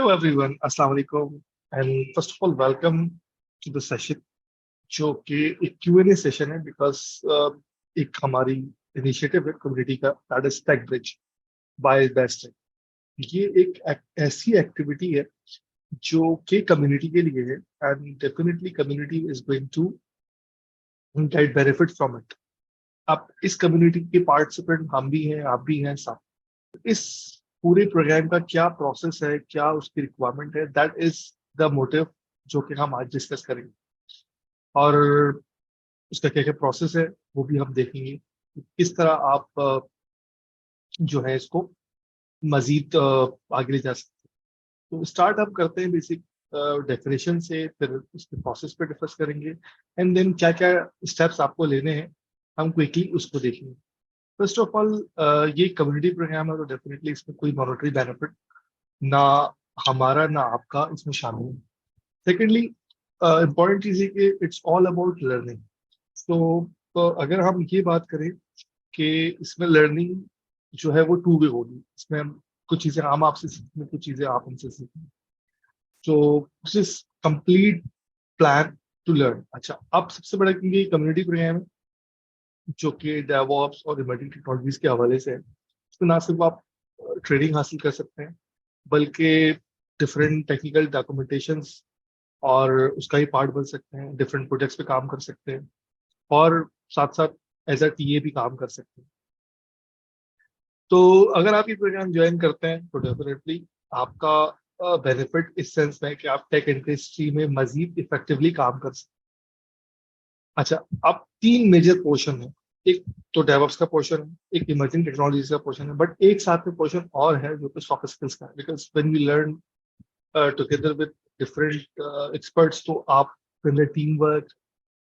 Hello everyone, Assalamu alaikum, and first of all, welcome to the session जो कि एक Q&A session है because एक हमारी इनिशिएटिव है कम्युनिटी का दैट इज टेकब्रिज बाय बेस्ट। ये ऐसी एक्टिविटी है जो कि कम्युनिटी के लिए है and definitely community is going to get benefit from it. अब इस कम्युनिटी के पार्टिसिपेंट हम भी हैं, आप भी हैं सब। इस पूरे प्रोग्राम का क्या प्रोसेस है, क्या उसकी रिक्वायरमेंट है, दैट इज द मोटिव जो कि हम आज डिस्कस करेंगे और उसका क्या क्या प्रोसेस है वो भी हम देखेंगे। किस तरह आप जो है इसको मजीद आगे ले जा सकते हैं। तो स्टार्ट हम करते हैं बेसिक डेफिनेशन से, फिर उसके प्रोसेस पे डिस्कस करेंगे एंड देन क्या क्या स्टेप्स आपको लेने हैं हम क्विकली उसको देखेंगे। फर्स्ट ऑफ ऑल ये कम्युनिटी प्रोग्राम है तो डेफिनेटली इसमें कोई मॉनेटरी बेनिफिट ना हमारा ना आपका इसमें शामिल है। सेकेंडली इम्पॉर्टेंट चीज़ है कि इट्स ऑल अबाउट लर्निंग। तो अगर हम ये बात करें कि इसमें लर्निंग जो है वो टू वे होगी, इसमें हम कुछ चीज़ें हम आपसे सीखेंगे, कुछ चीज़ें आप हमसे सीखेंगे। तो this is complete plan to learn. अच्छा, अब सबसे बड़ा क्योंकि कम्युनिटी प्रोग्राम है जो कि डेवऑप्स और इमर्जिंग टेक्नोलॉजीज के हवाले से है, तो ना सिर्फ आप ट्रेनिंग हासिल कर सकते हैं बल्कि डिफरेंट टेक्निकल डॉक्यूमेंटेशंस और उसका ही पार्ट बन सकते हैं, डिफरेंट प्रोजेक्ट्स पे काम कर सकते हैं और साथ साथ एज अ टीए भी काम कर सकते हैं। तो अगर आप ये प्रोग्राम ज्वाइन करते हैं तो डेफिनेटली आपका बेनिफिट इस सेंस में है कि आप टेक इंडस्ट्री में मजीद इफेक्टिवली काम कर सकते हैं। अच्छा, अब तीन मेजर पोर्शन है, एक तो डेवऑप्स का पोर्शन है, एक इमर्जिंग टेक्नोलॉजीज का पोर्शन है, बट एक साथ में पोर्शन और है जो कि सॉफ्ट स्किल्स का है। Because when we learn together with different experts तो आप team work,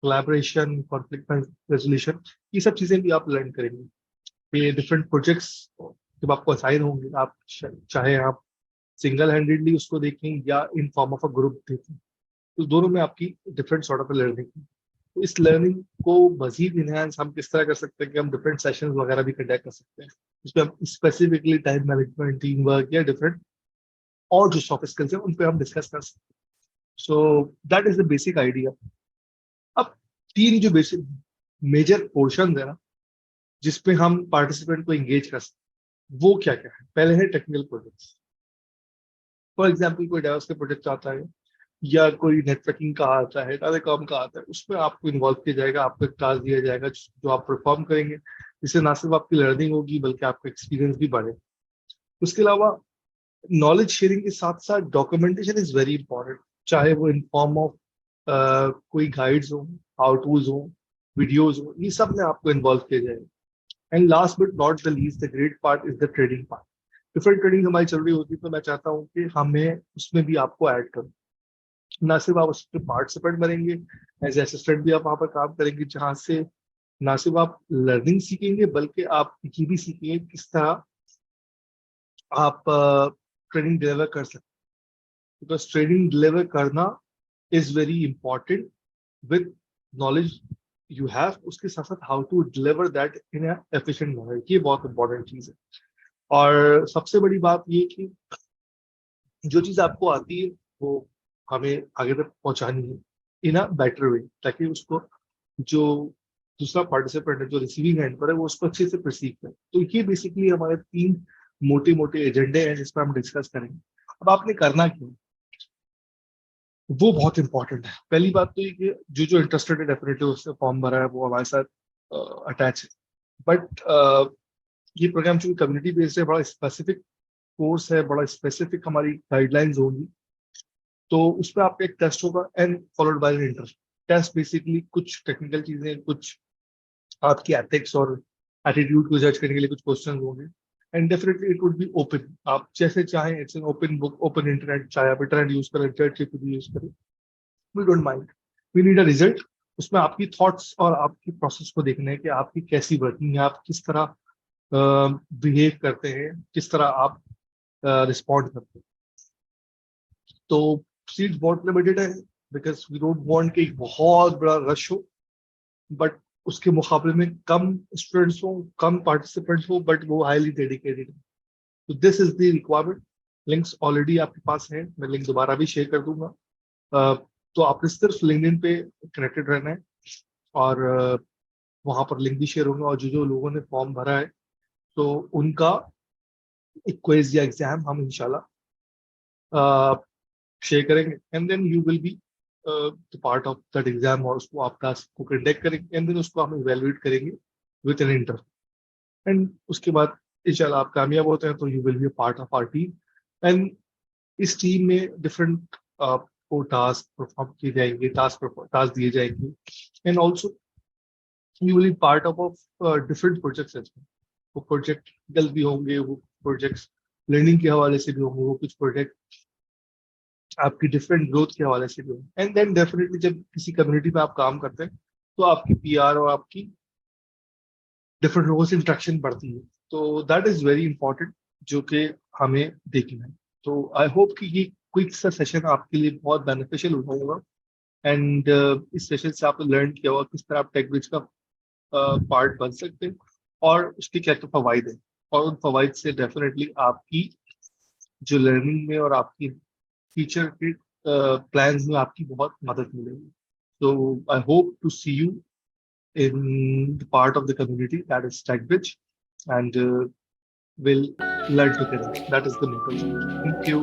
collaboration, conflict resolution, ये सब चीजें भी आप लर्न करेंगे। ये डिफरेंट प्रोजेक्ट्स जब आपको असाइन होंगे, आप चाहे आप सिंगल हैंडेडली उसको देखें या in form of a group देखें, तो दोनों में आपकी डिफरेंट सॉर्ट ऑफ लर्निंग। तो इस लर्निंग को मजीद इनहेंस हम किस तरह कर सकते हैं कि हम डिफरेंट सेशंस वगैरह भी कंडक्ट कर सकते हैं, जिसमें हम specifically time management, team work या डिफरेंट और जो सॉफ्ट स्किल्स हैं उन पे हम डिस्कस कर सकते हैं। So that is the basic idea. अब तीन जो बेसिक मेजर पोर्शन है ना जिसपे हम पार्टिसिपेंट को एंगेज कर सकते हैं, वो क्या क्या है। पहले है टेक्निकल प्रोजेक्ट्स। फॉर एग्जाम्पल कोई डेवलप्स का प्रोजेक्ट आता है या कोई नेटवर्किंग का आता है, टेलीकॉम का आता है, उसमें आपको इन्वॉल्व किया जाएगा, आपको एक टास्क दिया जाएगा जो आप परफॉर्म करेंगे, जिससे ना सिर्फ आपकी लर्निंग होगी बल्कि आपका एक्सपीरियंस भी बढ़े। उसके अलावा नॉलेज शेयरिंग के साथ साथ डॉक्यूमेंटेशन इज वेरी इंपॉर्टेंट, चाहे वो इन फॉर्म ऑफ कोई गाइड्स हो, हाउ टूज हो, वीडियोज हो, ये सब में आपको इन्वॉल्व किया जाएगा। And last but not the least the great part is the trading part. Different trading हमारी चल रही होती है तो मैं चाहता हूँ कि हमें उसमें भी आपको ऐड करूँ। ना सिर्फ आप उसके पार्टिसिपेंट बनेंगे, एज असिस्टेंट भी आप वहाँ पर काम करेंगे, जहाँ से ना सिर्फ आप लर्निंग सीखेंगे बल्कि आप ये भी सीखेंगे किस तरह आप ट्रेनिंग डिलीवर कर सकते हैं। बिकॉज ट्रेनिंग डिलीवर करना is very important with knowledge you have, उसके साथ साथ how to deliver that in efficient manner, ये बहुत इंपॉर्टेंट चीज है। और सबसे बड़ी बात ये कि जो चीज आपको आती है वो हमें आगे तक पहुंचानी है इन अ बेटर वे, ताकि उसको जो दूसरा पार्टिसिपेंट है जो रिसीविंग एंड पर है वो उसको अच्छे से परसीव करे। तो ये बेसिकली हमारे तीन मोटे मोटे एजेंडे हैं जिस पर हम डिस्कस करेंगे। अब आपने करना क्यों, वो बहुत इंपॉर्टेंट है। पहली बात तो ये कि जो जो इंटरेस्टेड है डेफिनेटली उससे फॉर्म भरा है वो हमारे साथ अटैच है। बट ये प्रोग्राम चूंकि कम्युनिटी बेस्ड है, बड़ा स्पेसिफिक कोर्स है, बड़ा स्पेसिफिक हमारी गाइडलाइंस होंगी, तो उस पर आपका एक टेस्ट होगा and followed by interest test. Basically कुछ टेक्निकल चीजें, कुछ आपकी एथिक्स और एटीट्यूड को जज करने के लिए कुछ क्वेश्चन होंगे and definitely it would be open, आप जैसे चाहें, it's an open book, open internet, चाहे आप इंटरनेट यूज करें, चैट जीपीटी यूज करें, we don't mind, we need a result. उसमें आपकी थॉट्स और आपकी प्रोसेस को देखना है कि आपकी कैसी वर्किंग है, आप किस तरह बिहेव करते हैं, किस तरह आप रिस्पॉन्ड करते हैं। तो सीट्स बहुत लिमिटेड है बिकॉज वी डोंट वांट कि एक बहुत बड़ा रश हो, बट उसके मुकाबले में कम स्टूडेंट्स हो, कम पार्टिसिपेंट्स हो, बट वो हाईली डेडिकेटेड। तो this is the requirement. Links already आपके पास हैं, मैं लिंक दोबारा भी शेयर कर दूंगा। तो आपने सिर्फ लिंक्डइन पे कनेक्टेड रहना है, और वहां पर लिंक भी शेयर होंगे, और जो जो लोगों ने फॉर्म भरा है तो उनका एक क्विज या एग्जाम हम इंशाल्लाह शेयर करेंगे, and then you will be the part of that exam, और उसको आप टास्क को कंडक्ट करेंगे, एंड देन उसको हम इवेलुएट करेंगे विद एन इंटरव्यू, एंड उसके बाद इंशाल्लाह आप कामयाब होते हैं तो you will be a part of our team. And इस टीम में डिफरेंट को टास्क परफॉर्म किए जाएंगे, टास्क दिए जाएंगे, and also you will be part of different projects as well. वो प्रोजेक्ट जल्द भी होंगे, वो प्रोजेक्ट्स लर्निंग के हवाले से भी होंगे, वो कुछ प्रोजेक्ट आपकी डिफरेंट ग्रोथ के हवाले से भी होंगे, एंड देन डेफिनेटली जब किसी कम्युनिटी में आप काम करते हैं तो आपकी पीआर और आपकी डिफरेंट लोगों से इंटरेक्शन बढ़ती है, तो दैट इज वेरी इंपॉर्टेंट, जो कि हमें देखना है। तो आई होप कि ये क्विक सा सेशन आपके लिए बहुत बेनिफिशियल होगा, एंड इस सेशन से आपने लर्न किया होगा किस तरह आप टेकब्रिज का पार्ट बन सकते हैं, और उसके क्या क्या फवाइद है, और उन फवाइद से डेफिनेटली आपकी जो लर्निंग में और आपकी फ्यूचर के प्लान्स में आपकी बहुत मदद मिलेगी। तो I hope to see you in the part of the community that is TechBridge, and will learn together. That is the motto. Thank you.